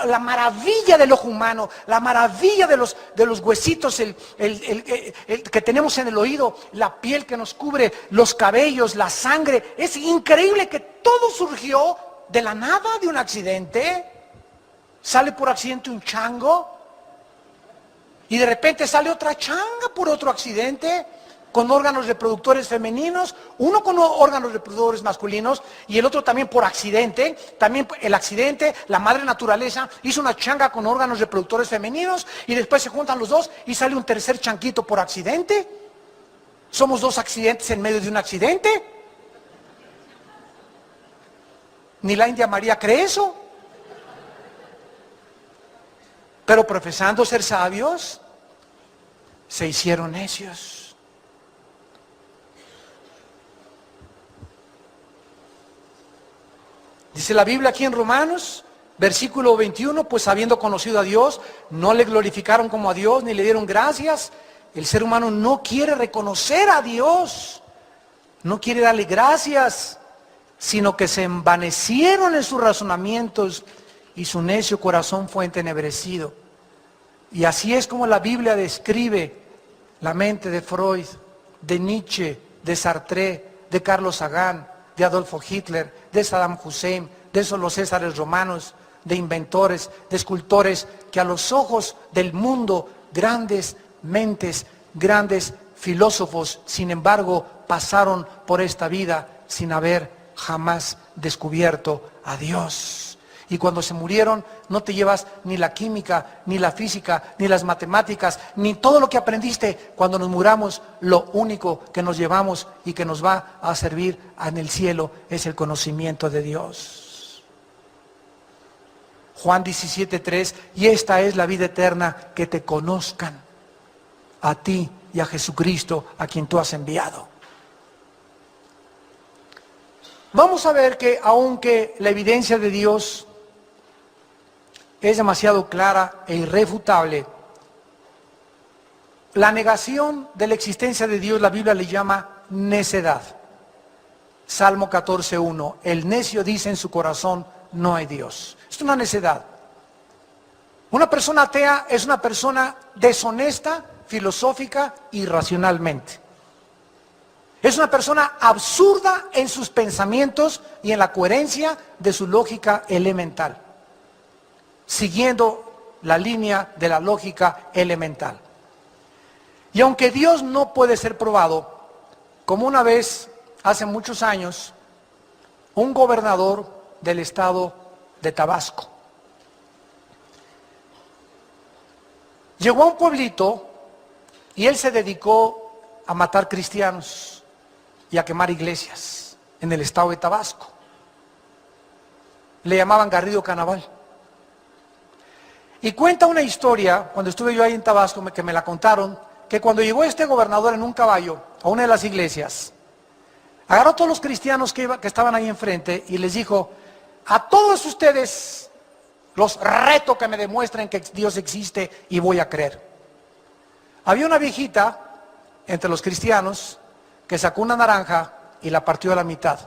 la maravilla del ojo humano, la maravilla de los huesitos, que tenemos en el oído, la piel que nos cubre, los cabellos, la sangre. Es increíble que todo surgió de la nada, de un accidente. Sale por accidente un chango y de repente sale otra changa por otro accidente, con órganos reproductores femeninos, uno con órganos reproductores masculinos y el otro también por accidente. También el accidente, la madre naturaleza hizo una changa con órganos reproductores femeninos y después se juntan los dos y sale un tercer chanquito por accidente. Somos dos accidentes en medio de un accidente. Ni la India María cree eso. Pero profesando ser sabios, se hicieron necios. Dice la Biblia aquí en Romanos, versículo 21, pues habiendo conocido a Dios, no le glorificaron como a Dios, ni le dieron gracias. El ser humano no quiere reconocer a Dios, no quiere darle gracias, sino que se envanecieron en sus razonamientos y su necio corazón fue entenebrecido. Y así es como la Biblia describe la mente de Freud, de Nietzsche, de Sartre, de Carlos Sagan, de Adolfo Hitler, de Saddam Hussein, de esos los Césares romanos, de inventores, de escultores, que a los ojos del mundo, grandes mentes, grandes filósofos, sin embargo, pasaron por esta vida sin haber jamás descubierto a Dios. Y cuando se murieron, no te llevas ni la química, ni la física, ni las matemáticas, ni todo lo que aprendiste. Cuando nos muramos, lo único que nos llevamos y que nos va a servir en el cielo es el conocimiento de Dios. Juan 17:3, y esta es la vida eterna, que te conozcan a ti y a Jesucristo, a quien tú has enviado. Vamos a ver que aunque la evidencia de Dios es demasiado clara e irrefutable, la negación de la existencia de Dios, la Biblia le llama necedad. Salmo 14:1, el necio dice en su corazón, no hay Dios. Es una necedad. Una persona atea es una persona deshonesta, filosófica y racionalmente. Es una persona absurda en sus pensamientos y en la coherencia de su lógica elemental, siguiendo la línea de la lógica elemental. Y aunque Dios no puede ser probado, como una vez, hace muchos años, un gobernador del estado de Tabasco llegó a un pueblito y él se dedicó a matar cristianos y a quemar iglesias en el estado de Tabasco. Le llamaban Garrido Canaval. Y cuenta una historia, cuando estuve yo ahí en Tabasco, que me la contaron, que cuando llegó este gobernador en un caballo a una de las iglesias, agarró a todos los cristianos que estaban ahí enfrente y les dijo, a todos ustedes los reto que me demuestren que Dios existe y voy a creer. Había una viejita entre los cristianos que sacó una naranja y la partió a la mitad.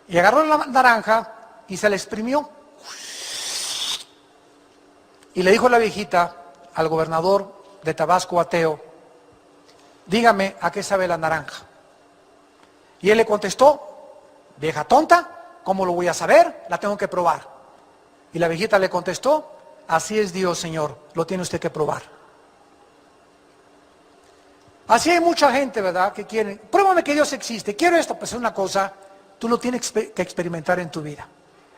Y agarró la naranja y se la exprimió. Y le dijo la viejita al gobernador de Tabasco, ateo, dígame a qué sabe la naranja. Y él le contestó, vieja tonta, ¿cómo lo voy a saber? La tengo que probar. Y la viejita le contestó, así es Dios, señor, lo tiene usted que probar. Así hay mucha gente, ¿verdad?, que quiere, pruébame que Dios existe, quiero esto, pues es una cosa, tú lo tienes que experimentar en tu vida.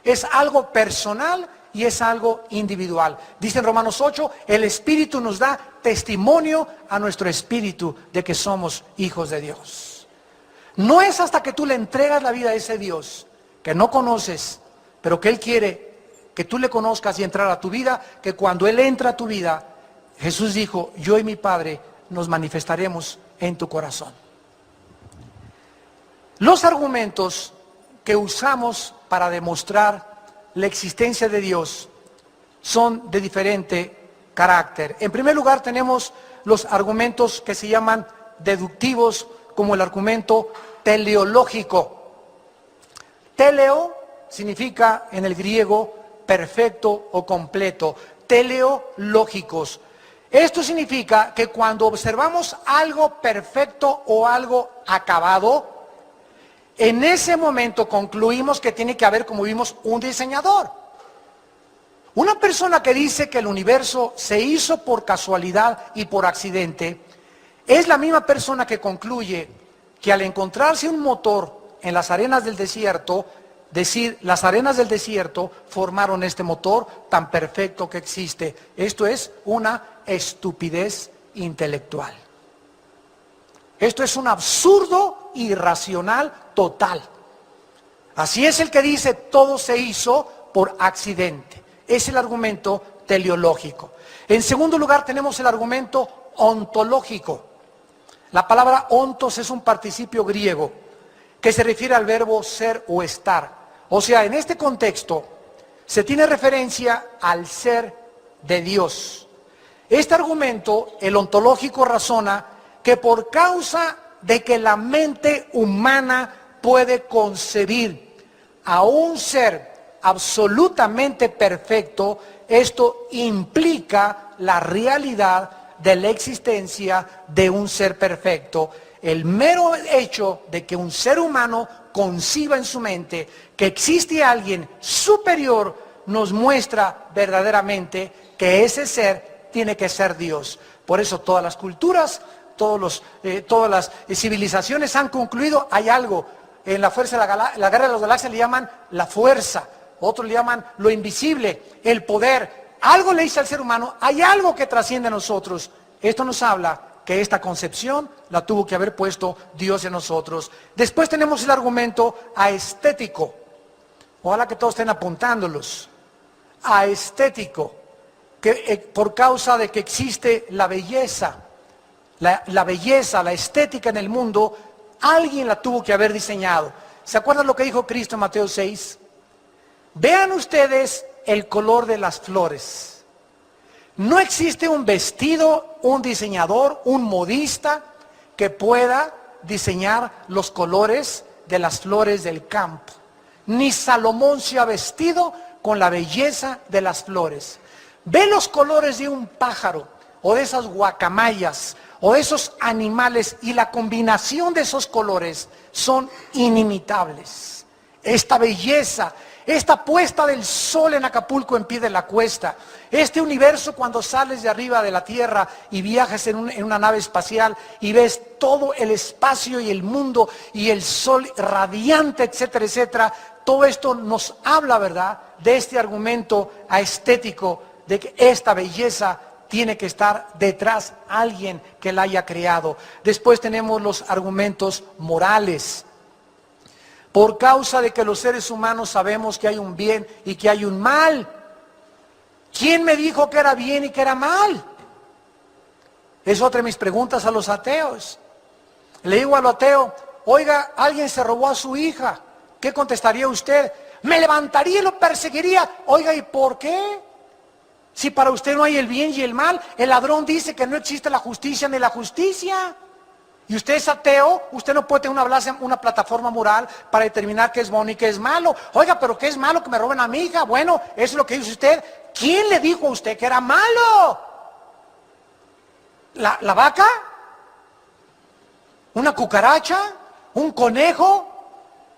Es algo personal y es algo individual. Dice en Romanos 8, el Espíritu nos da testimonio a nuestro espíritu de que somos hijos de Dios. No es hasta que tú le entregas la vida a ese Dios que no conoces, pero que Él quiere que tú le conozcas y entrar a tu vida, que cuando Él entra a tu vida, Jesús dijo, yo y mi Padre nos manifestaremos en tu corazón. Los argumentos que usamos para demostrar la existencia de Dios son de diferente carácter. En primer lugar tenemos los argumentos que se llaman deductivos, como el argumento teleológico. Teleo significa en el griego perfecto o completo. Teleológicos. Esto significa que cuando observamos algo perfecto o algo acabado, en ese momento concluimos que tiene que haber, como vimos, un diseñador. Una persona que dice que el universo se hizo por casualidad y por accidente, es la misma persona que concluye que al encontrarse un motor en las arenas del desierto, decir, las arenas del desierto formaron este motor tan perfecto que existe. Esto es una estupidez intelectual. Esto es un absurdo irracional total. Así es el que dice todo se hizo por accidente. Es el argumento teleológico. En segundo lugar tenemos el argumento ontológico. La palabra ontos es un participio griego que se refiere al verbo ser o estar. O sea, en este contexto se tiene referencia al ser de Dios. Este argumento, el ontológico, razona que por causa de que la mente humana puede concebir a un ser absolutamente perfecto, esto implica la realidad de la existencia de un ser perfecto. El mero hecho de que un ser humano conciba en su mente que existe alguien superior nos muestra verdaderamente que ese ser tiene que ser Dios. Por eso todas las culturas, todas las civilizaciones han concluido, hay algo. En la fuerza de la guerra de las galaxias le llaman la fuerza, otros le llaman lo invisible, el poder. Algo le dice al ser humano, hay algo que trasciende a nosotros. Esto nos habla que esta concepción la tuvo que haber puesto Dios en nosotros. Después tenemos el argumento aestético. Ojalá que todos estén apuntándolos. Aestético, que por causa de que existe la belleza, la belleza, la estética en el mundo, alguien la tuvo que haber diseñado. ¿Se acuerdan lo que dijo Cristo en Mateo 6? Vean ustedes el color de las flores. No existe un vestido, un diseñador, un modista que pueda diseñar los colores de las flores del campo. Ni Salomón se ha vestido con la belleza de las flores. Ve los colores de un pájaro o de esas guacamayas o de esos animales y la combinación de esos colores son inimitables. Esta belleza, esta puesta del sol en Acapulco en pie de la cuesta, este universo cuando sales de arriba de la tierra y viajas en una nave espacial y ves todo el espacio y el mundo y el sol radiante, etcétera, etcétera, todo esto nos habla, ¿verdad?, de este argumento estético de que esta belleza tiene que estar detrás alguien que la haya creado. Después tenemos los argumentos morales. Por causa de que los seres humanos sabemos que hay un bien y que hay un mal. ¿Quién me dijo que era bien y que era mal? Es otra de mis preguntas a los ateos. Le digo al ateo, oiga, alguien se robó a su hija. ¿Qué contestaría usted? Me levantaría y lo perseguiría. Oiga, ¿y por qué? Si para usted no hay el bien y el mal, el ladrón dice que no existe la justicia ni la justicia. Y usted es ateo, usted no puede tener una plataforma moral para determinar qué es bueno y qué es malo. Oiga, pero ¿qué es malo que me roben a mi hija? Bueno, eso es lo que dice usted. ¿Quién le dijo a usted que era malo? ¿La vaca? ¿Una cucaracha? ¿Un conejo?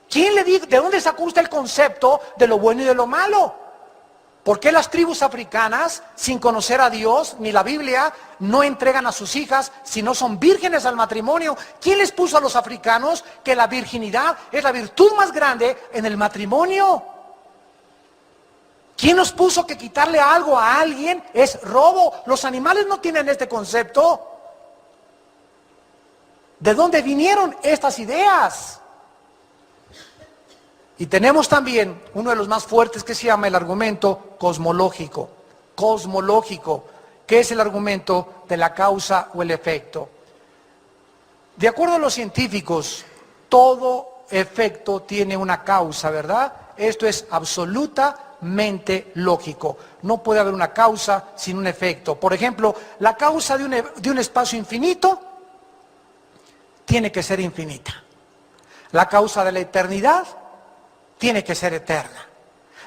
¿Quién le dijo? ¿De dónde sacó usted el concepto de lo bueno y de lo malo? ¿Por qué las tribus africanas, sin conocer a Dios ni la Biblia, no entregan a sus hijas si no son vírgenes al matrimonio? ¿Quién les puso a los africanos que la virginidad es la virtud más grande en el matrimonio? ¿Quién nos puso que quitarle algo a alguien es robo? Los animales no tienen este concepto. ¿De dónde vinieron estas ideas? Y tenemos también uno de los más fuertes que se llama el argumento cosmológico. Cosmológico, que es el argumento de la causa o el efecto. De acuerdo a los científicos, todo efecto tiene una causa, ¿verdad? Esto es absolutamente lógico. No puede haber una causa sin un efecto. Por ejemplo, la causa de un espacio infinito tiene que ser infinita. La causa de la eternidad tiene que ser eterna.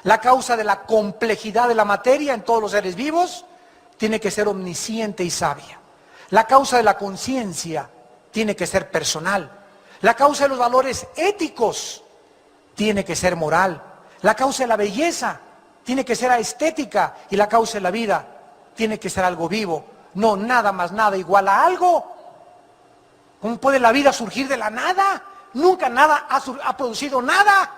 La causa de la complejidad de la materia en todos los seres vivos tiene que ser omnisciente y sabia. La causa de la conciencia tiene que ser personal. La causa de los valores éticos tiene que ser moral. La causa de la belleza tiene que ser estética. Y la causa de la vida tiene que ser algo vivo. No nada más nada igual a algo. ¿Cómo puede la vida surgir de la nada? Nunca nada ha producido nada.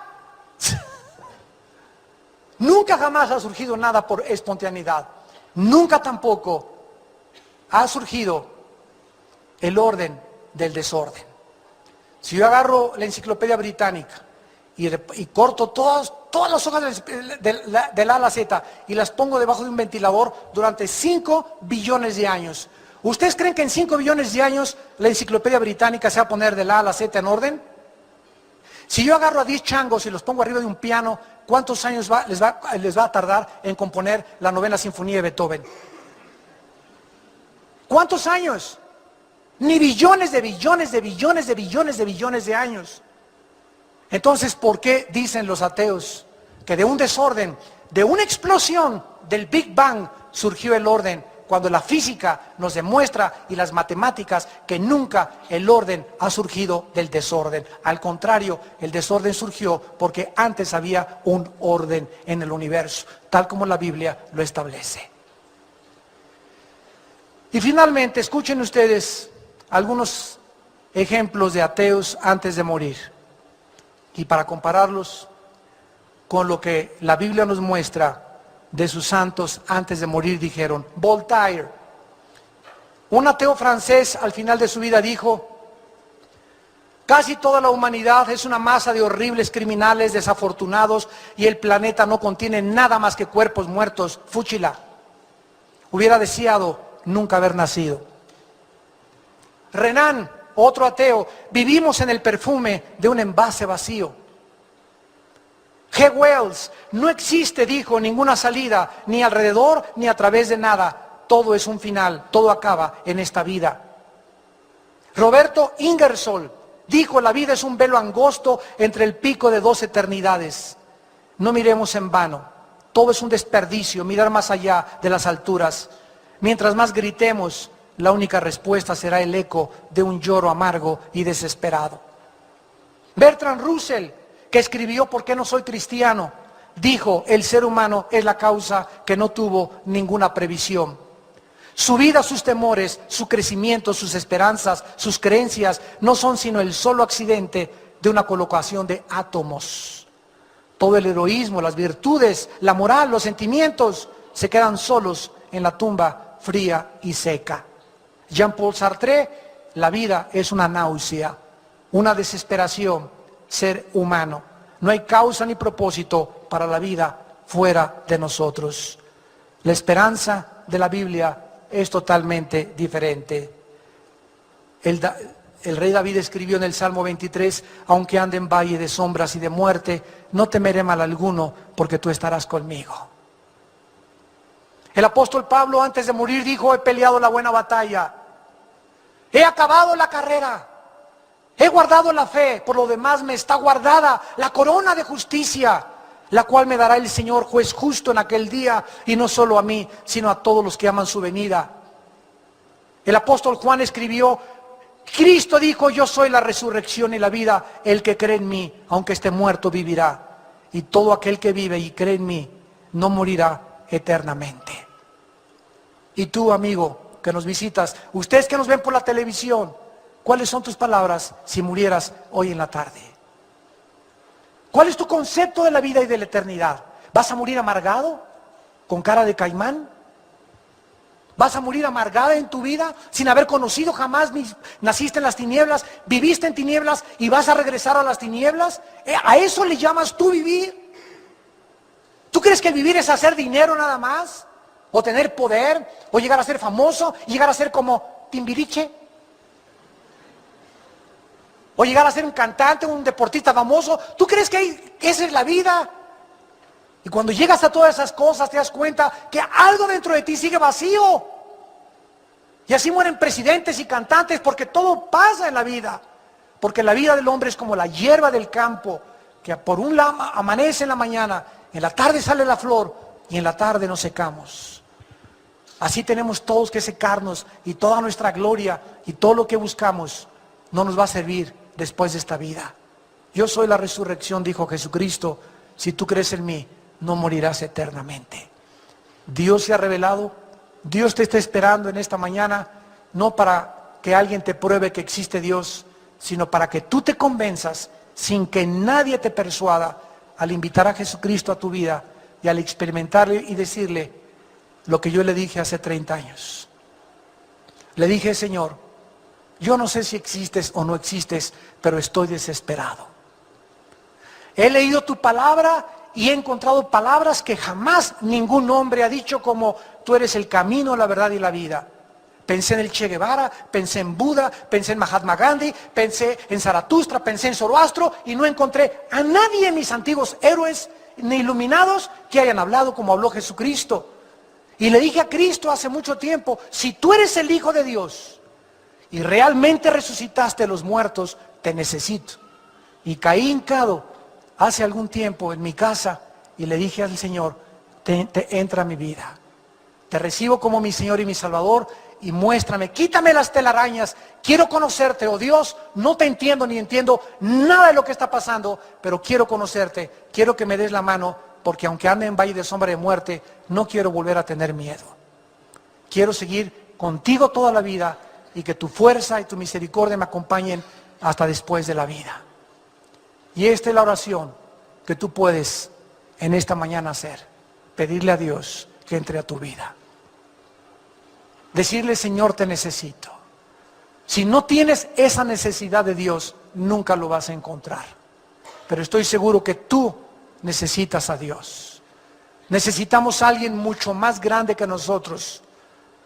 Nunca jamás ha surgido nada por espontaneidad. Nunca tampoco ha surgido el orden del desorden. Si yo agarro la enciclopedia británica y corto todas las hojas del A a la Z y las pongo debajo de un ventilador durante 5 billones de años, ¿ustedes creen que en 5 billones de años la enciclopedia británica se va a poner del A a la Z en orden? Si yo agarro a 10 changos y los pongo arriba de un piano, ¿cuántos años les va a tardar en componer la novena sinfonía de Beethoven? ¿Cuántos años? Ni billones de billones de billones de billones de billones de años. Entonces, ¿por qué dicen los ateos que de un desorden, de una explosión del Big Bang surgió el orden? Cuando la física nos demuestra y las matemáticas que nunca el orden ha surgido del desorden. Al contrario, el desorden surgió porque antes había un orden en el universo, tal como la Biblia lo establece. Y finalmente, escuchen ustedes algunos ejemplos de ateos antes de morir. Y para compararlos con lo que la Biblia nos muestra de sus santos antes de morir, dijeron. Voltaire, un ateo francés, al final de su vida dijo: casi toda la humanidad es una masa de horribles criminales desafortunados y el planeta no contiene nada más que cuerpos muertos. Fúchila. Hubiera deseado nunca haber nacido. Renan, otro ateo, vivimos en el perfume de un envase vacío. G. Wells, no existe, dijo, ninguna salida, ni alrededor ni a través de nada. Todo es un final, todo acaba en esta vida. Roberto Ingersoll dijo: la vida es un velo angosto entre el pico de 2 eternidades. No miremos en vano, todo es un desperdicio, mirar más allá de las alturas. Mientras más gritemos, la única respuesta será el eco de un lloro amargo y desesperado. Bertrand Russell, que escribió ¿Por qué no soy cristiano?, dijo: el ser humano es la causa que no tuvo ninguna previsión. Su vida, sus temores, su crecimiento, sus esperanzas, sus creencias no son sino el solo accidente de una colocación de átomos. Todo el heroísmo, las virtudes, la moral, los sentimientos se quedan solos en la tumba fría y seca. Jean-Paul Sartre: la vida es una náusea, una desesperación, ser humano. No hay causa ni propósito para la vida fuera de nosotros. La esperanza de la Biblia es totalmente diferente. El rey David escribió en el Salmo 23: aunque ande en valle de sombras y de muerte, no temeré mal alguno, porque tú estarás conmigo. El apóstol Pablo, antes de morir, dijo: he peleado la buena batalla, he acabado la carrera, he guardado la fe, por lo demás me está guardada la corona de justicia, la cual me dará el Señor juez justo en aquel día, y no solo a mí, sino a todos los que aman su venida. El apóstol Juan escribió: Cristo dijo: yo soy la resurrección y la vida, el que cree en mí, aunque esté muerto, vivirá. Y todo aquel que vive y cree en mí, no morirá eternamente. Y tú, amigo, que nos visitas, ustedes que nos ven por la televisión, ¿cuáles son tus palabras si murieras hoy en la tarde? ¿Cuál es tu concepto de la vida y de la eternidad? ¿Vas a morir amargado? ¿Con cara de caimán? Vas a morir amargada en tu vida sin haber conocido jamás, naciste en las tinieblas, viviste en tinieblas y vas a regresar a las tinieblas. ¿A eso le llamas tú vivir? ¿Tú crees que el vivir es hacer dinero nada más? ¿O tener poder? ¿O llegar a ser famoso? ¿Llegar a ser como Timbiriche? ¿O llegar a ser un cantante, un deportista famoso? ¿Tú crees que esa es la vida? Y cuando llegas a todas esas cosas te das cuenta que algo dentro de ti sigue vacío. Y así mueren presidentes y cantantes porque todo pasa en la vida. Porque la vida del hombre es como la hierba del campo, que por un lado amanece en la mañana, en la tarde sale la flor y en la tarde nos secamos. Así tenemos todos que secarnos y toda nuestra gloria y todo lo que buscamos no nos va a servir después de esta vida. Yo soy la resurrección, dijo Jesucristo. Si tú crees en mí, no morirás eternamente. Dios se ha revelado, Dios te está esperando en esta mañana, no para que alguien te pruebe que existe Dios, sino para que tú te convenzas, sin que nadie te persuada, al invitar a Jesucristo a tu vida y al experimentarle y decirle lo que yo le dije hace 30 años. Le dije: Señor, yo no sé si existes o no existes, pero estoy desesperado. He leído tu palabra y he encontrado palabras que jamás ningún hombre ha dicho, como tú eres el camino, la verdad y la vida. Pensé en el Che Guevara, pensé en Buda, pensé en Mahatma Gandhi, pensé en Zaratustra, pensé en Zoroastro y no encontré a nadie en mis antiguos héroes ni iluminados que hayan hablado como habló Jesucristo. Y le dije a Cristo hace mucho tiempo: si tú eres el Hijo de Dios y realmente resucitaste de los muertos, te necesito. Y caí hincado hace algún tiempo en mi casa y le dije al Señor: entra a mi vida, te recibo como mi Señor y mi Salvador y muéstrame, quítame las telarañas, quiero conocerte, oh Dios. No te entiendo ni entiendo nada de lo que está pasando, pero quiero conocerte, quiero que me des la mano, porque aunque ande en valle de sombra de muerte, no quiero volver a tener miedo. Quiero seguir contigo toda la vida y que tu fuerza y tu misericordia me acompañen hasta después de la vida. Y esta es la oración que tú puedes en esta mañana hacer: pedirle a Dios que entre a tu vida. Decirle: Señor, te necesito. Si no tienes esa necesidad de Dios, nunca lo vas a encontrar. Pero estoy seguro que tú necesitas a Dios. Necesitamos a alguien mucho más grande que nosotros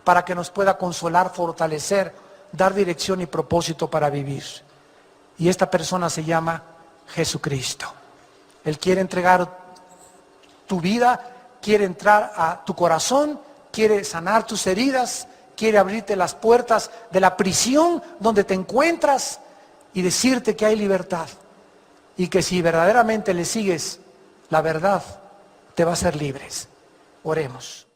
para que nos pueda consolar, fortalecer, dar dirección y propósito para vivir. Y esta persona se llama Jesucristo. Él quiere entregar tu vida, quiere entrar a tu corazón, quiere sanar tus heridas, quiere abrirte las puertas de la prisión donde te encuentras y decirte que hay libertad y que si verdaderamente le sigues la verdad, te va a hacer libres. Oremos.